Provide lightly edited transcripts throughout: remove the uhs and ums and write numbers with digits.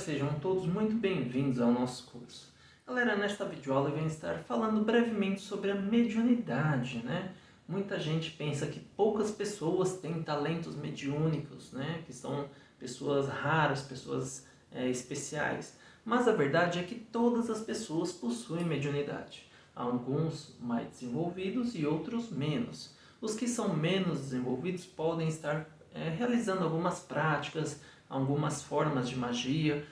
sejam todos muito bem-vindos ao nosso curso. Galera, nesta videoaula eu venho estar falando brevemente sobre a mediunidade, né? Muita gente pensa que poucas pessoas têm talentos mediúnicos, né? Que são pessoas raras, pessoas especiais. Mas a verdade é que todas as pessoas possuem mediunidade. Alguns mais desenvolvidos e outros menos. Os que são menos desenvolvidos podem estar realizando algumas práticas, algumas formas de magia.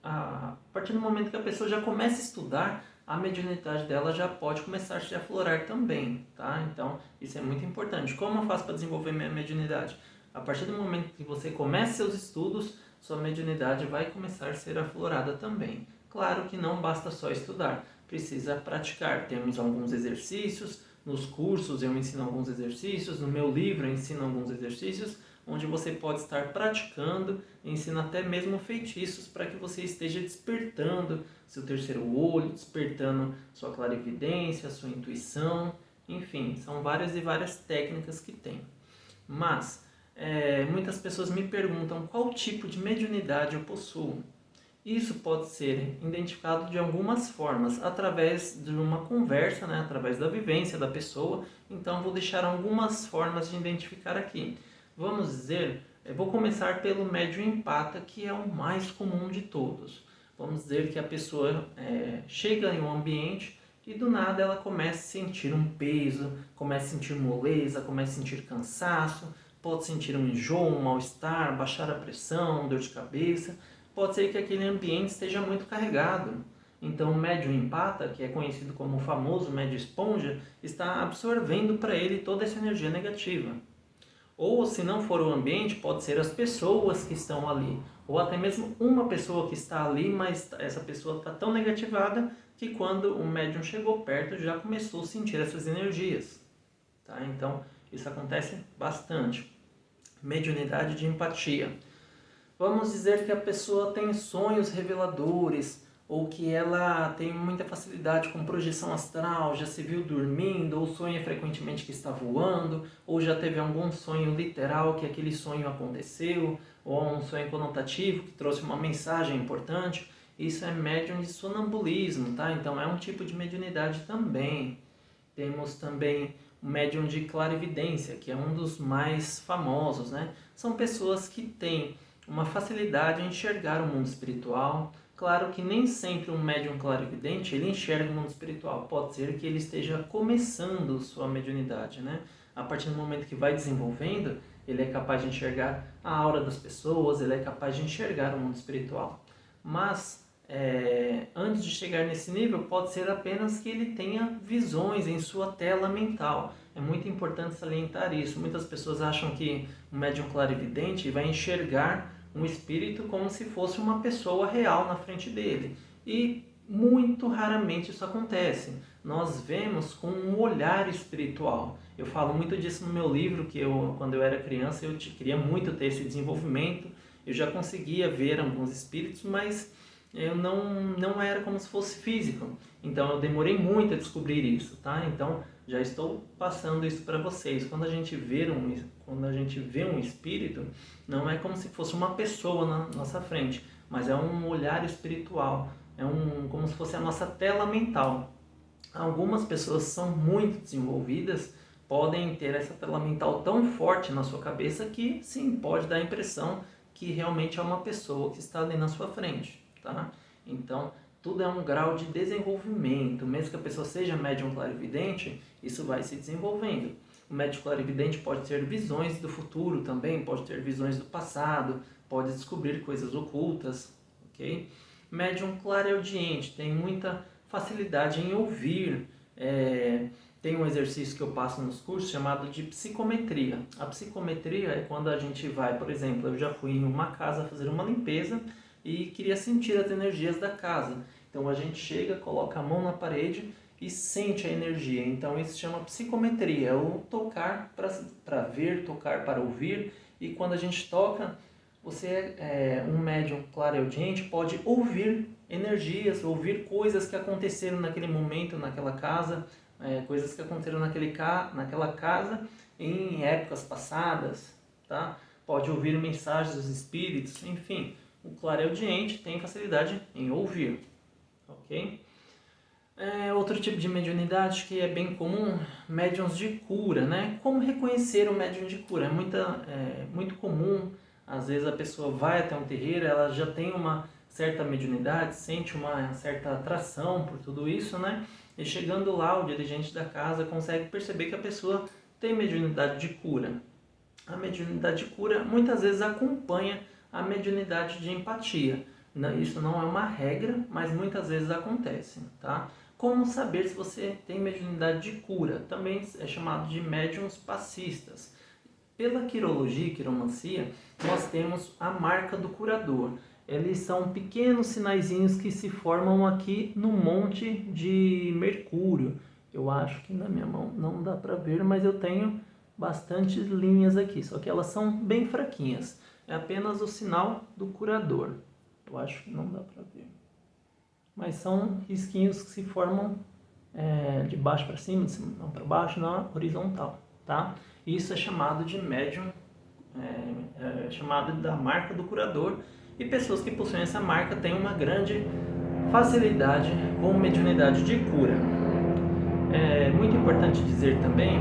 A partir do momento que a pessoa já começa a estudar, a mediunidade dela já pode começar a se aflorar também, tá? Então, isso é muito importante. Como eu faço para desenvolver minha mediunidade? A partir do momento que você começa seus estudos, sua mediunidade vai começar a ser aflorada também. Claro que não basta só estudar, precisa praticar. Temos alguns exercícios, nos cursos eu ensino alguns exercícios, no meu livro eu ensino alguns exercícios, onde você pode estar praticando, ensina até mesmo feitiços para que você esteja despertando seu terceiro olho, despertando sua clarividência, sua intuição, enfim, são várias e várias técnicas que tem. Mas muitas pessoas me perguntam qual tipo de mediunidade eu possuo. Isso pode ser identificado de algumas formas, através de uma conversa, né? Através da vivência da pessoa. Então, vou deixar algumas formas de identificar aqui. Vamos dizer, vou começar pelo médium empata, que é o mais comum de todos. Vamos dizer que a pessoa chega em um ambiente e do nada ela começa a sentir um peso, começa a sentir moleza, começa a sentir cansaço, pode sentir um enjoo, um mal-estar, baixar a pressão, dor de cabeça. Pode ser que aquele ambiente esteja muito carregado. Então o médium empata, que é conhecido como o famoso médium esponja, está absorvendo para ele toda essa energia negativa. Ou se não for o ambiente, pode ser as pessoas que estão ali. Ou até mesmo uma pessoa que está ali, mas essa pessoa está tão negativada que quando o médium chegou perto já começou a sentir essas energias. Tá? Então isso acontece bastante. Mediunidade de empatia. Vamos dizer que a pessoa tem sonhos reveladores, ou que ela tem muita facilidade com projeção astral, já se viu dormindo, ou sonha frequentemente que está voando, ou já teve algum sonho literal que aquele sonho aconteceu, ou um sonho conotativo que trouxe uma mensagem importante. Isso é médium de sonambulismo, tá? Então é um tipo de mediunidade também. Temos também o médium de clarividência, que é um dos mais famosos, né? São pessoas que têm uma facilidade em enxergar o mundo espiritual. Claro que nem sempre um médium clarividente ele enxerga o mundo espiritual. Pode ser que ele esteja começando sua mediunidade, né? A partir do momento que vai desenvolvendo, ele é capaz de enxergar a aura das pessoas, ele é capaz de enxergar o mundo espiritual. Mas antes de chegar nesse nível, pode ser apenas que ele tenha visões em sua tela mental. É muito importante salientar isso. Muitas pessoas acham que um médium clarividente vai enxergar um espírito como se fosse uma pessoa real na frente dele. E muito raramente isso acontece. Nós vemos com um olhar espiritual. Eu falo muito disso no meu livro, que quando eu era criança, eu queria muito ter esse desenvolvimento. Eu já conseguia ver alguns espíritos, mas eu não era como se fosse físico. Então eu demorei muito a descobrir isso, tá? Então já estou passando isso para vocês. Quando a gente vê um espírito, não é como se fosse uma pessoa na nossa frente, mas é um olhar espiritual, como se fosse a nossa tela mental. Algumas pessoas são muito desenvolvidas, podem ter essa tela mental tão forte na sua cabeça que sim, pode dar a impressão que realmente é uma pessoa que está ali na sua frente, tá? Então, tudo é um grau de desenvolvimento. Mesmo que a pessoa seja médium clarividente, isso vai se desenvolvendo. O médium clarividente pode ter visões do futuro também, pode ter visões do passado, pode descobrir coisas ocultas, ok? Médium clareaudiente tem muita facilidade em ouvir. Tem um exercício que eu passo nos cursos chamado de psicometria. A psicometria é quando a gente vai, por exemplo, eu já fui em uma casa fazer uma limpeza e queria sentir as energias da casa. Então a gente chega, coloca a mão na parede e sente a energia. Então isso se chama psicometria, ou tocar para ver, tocar para ouvir. E quando a gente toca, você um médium clareaudiente pode ouvir energias, ouvir coisas que aconteceram naquele momento, naquela casa, coisas que aconteceram naquela casa em épocas passadas, tá? Pode ouvir mensagens dos espíritos, enfim, O clareaudiente tem facilidade em ouvir, ok? Outro tipo de mediunidade que é bem comum, médiuns de cura, né? Como reconhecer o médium de cura? É muito comum, às vezes a pessoa vai até um terreiro, ela já tem uma certa mediunidade, sente uma certa atração por tudo isso, né? E chegando lá, o dirigente da casa consegue perceber que a pessoa tem mediunidade de cura. A mediunidade de cura muitas vezes acompanha a mediunidade de empatia. Isso não é uma regra, mas muitas vezes acontece, tá? Como saber se você tem mediunidade de cura? Também é chamado de médiuns passistas. Pela quirologia e quiromancia, nós temos a marca do curador. Eles são pequenos sinaizinhos que se formam aqui no monte de Mercúrio. Eu acho que na minha mão não dá para ver, mas eu tenho bastantes linhas aqui, só que elas são bem fraquinhas. É apenas o sinal do curador. Eu acho que não dá para ver. Mas são risquinhos que se formam de baixo para cima, de cima para baixo, na horizontal, tá? Isso é chamado de médium, chamado da marca do curador, e pessoas que possuem essa marca têm uma grande facilidade com mediunidade de cura. É muito importante dizer também,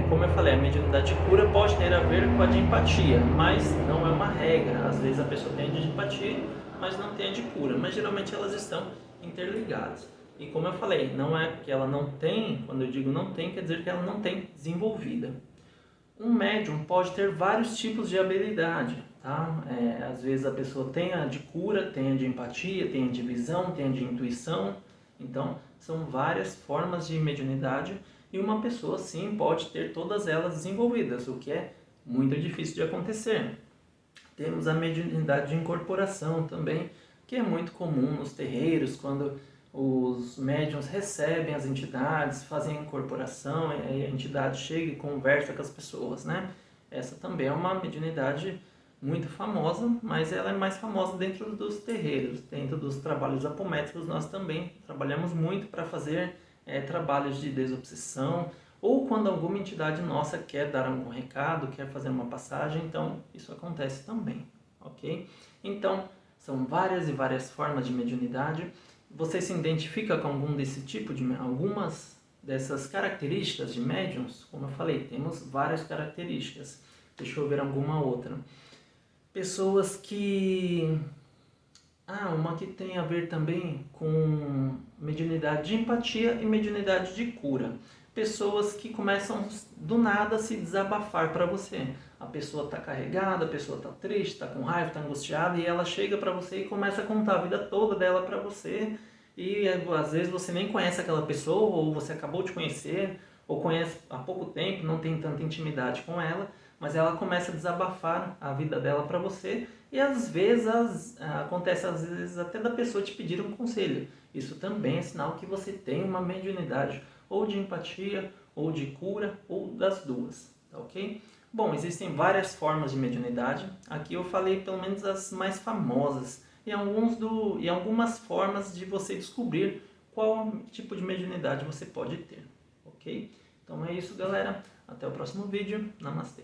como eu falei, a mediunidade de cura pode ter a ver com a de empatia, mas não é uma regra. Às vezes a pessoa tem a de empatia, mas não tem a de cura, mas geralmente elas estão interligadas. E como eu falei, não é que ela não tem, quando eu digo não tem, quer dizer que ela não tem desenvolvida. Um médium pode ter vários tipos de habilidade, tá? Às vezes a pessoa tem a de cura, tem a de empatia, tem a de visão, tem a de intuição. Então, são várias formas de mediunidade e uma pessoa, sim, pode ter todas elas desenvolvidas, o que é muito difícil de acontecer. Temos a mediunidade de incorporação também, que é muito comum nos terreiros, quando os médiuns recebem as entidades, fazem a incorporação, a entidade chega e conversa com as pessoas, né? Essa também é uma mediunidade muito famosa, mas ela é mais famosa dentro dos terreiros. Dentro dos trabalhos apométricos nós também trabalhamos muito para fazer trabalhos de desobsessão, ou quando alguma entidade nossa quer dar algum recado, quer fazer uma passagem, então isso acontece também, ok? Então, são várias e várias formas de mediunidade. Você se identifica com algumas dessas características de médiums? Como eu falei, temos várias características. Deixa eu ver alguma outra. Pessoas que... uma que tem a ver também com mediunidade de empatia e mediunidade de cura. Pessoas que começam do nada a se desabafar para você. A pessoa está carregada, a pessoa está triste, está com raiva, está angustiada, e ela chega para você e começa a contar a vida toda dela para você. E às vezes você nem conhece aquela pessoa, ou você acabou de conhecer, ou conhece há pouco tempo, não tem tanta intimidade com ela, mas ela começa a desabafar a vida dela para você, e às vezes acontece até da pessoa te pedir um conselho. Isso também é sinal que você tem uma mediunidade, ou de empatia, ou de cura, ou das duas, tá ok? Bom, existem várias formas de mediunidade. Aqui eu falei pelo menos as mais famosas, e algumas formas de você descobrir qual tipo de mediunidade você pode ter, ok? Então é isso, galera. Até o próximo vídeo. Namastê.